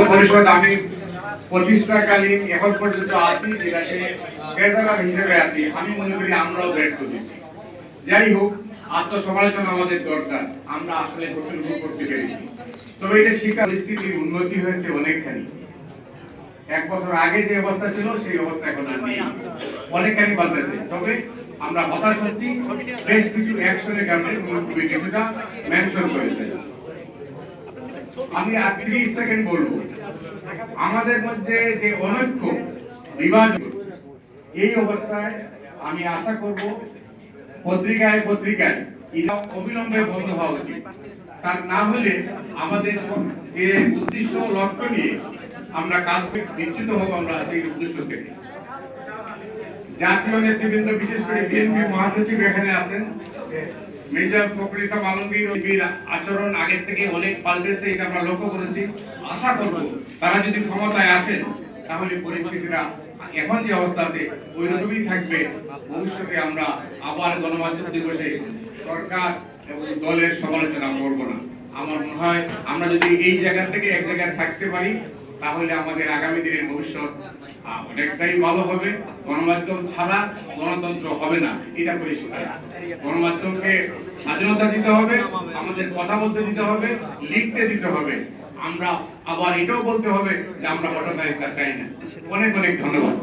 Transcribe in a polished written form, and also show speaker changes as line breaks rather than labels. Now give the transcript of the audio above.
পরিষদ আমি প্রতিষ্ঠাকালীন এখন পর্যন্ত আছি, যেটাকে ট্রেজারার হিসেবে আছি। আমি মনে করি আমরাও দায়িত্ব দিচ্ছি। যাই হোক, আত্মসমালোচনা আমাদের দরকার। আমরা আসলে কতটুকু করতে পেরেছি, তবে এটা শিক্ষা পরিস্থিতির উন্নতি হয়েছে অনেকখানি। 1 বছর আগে যে অবস্থা ছিল সেই অবস্থা এখন আর নেই, অনেকখানি পাল্টেছে। তবে আমরা হতাশ হচ্ছি, বেশ কিছু অ্যাকশনের কারণে মুখ্যমন্ত্রী কিছুটা মেনশন করেছে। আমি আর 30 সেকেন্ড বলবো, আমাদের মধ্যে যে অনৈক্য বিভাজন, এই অবস্থায় আমি আশা করব পত্রিকায় এটা অবিলম্বে বন্ধ হওয়া উচিত। তার না হলে আমাদের যে উদ্দেশ্য লক্ষ্য নিয়ে আমরা কাজ নিশ্চিত হব, আমরা সেই উদ্দেশ্য থেকে। জাতীয় নেতৃবৃন্দ, বিশেষ করে বিএনপি মহাসচিব এখানে আছেন, মেজর ফখরুল ইসলাম আলমগীর আচরণ আগের থেকে অনেক পাল্টেছে, এটা আমরা লক্ষ্য করেছি। আশা করব তারা যদি ক্ষমতায় আসেন তাহলে পরিস্থিতিটা এখন যে অবস্থা আছে ওই রকমই থাকবে। ভবিষ্যতে আমরা আবার গণমাধ্যম দিবসে সরকার এবং দলের সমালোচনা করব না। আমার মনে হয় আমরা যদি এই জায়গা থেকে এক জায়গায় থাকতে পারি তাহলে আমাদের আগামী দিনের ভবিষ্যৎ অনেকটাই ভালো হবে। গণমাধ্যম ছাড়া গণতন্ত্র হবে না, এটা পরিষ্কার। গণমাধ্যমকে স্বাধীনতা দিতে হবে, আমাদের কথা বলতে দিতে হবে, লিখতে দিতে হবে। আমরা আবার এটাও বলতে হবে যে আমরা ভোটাধিকার চাই না। অনেক অনেক ধন্যবাদ।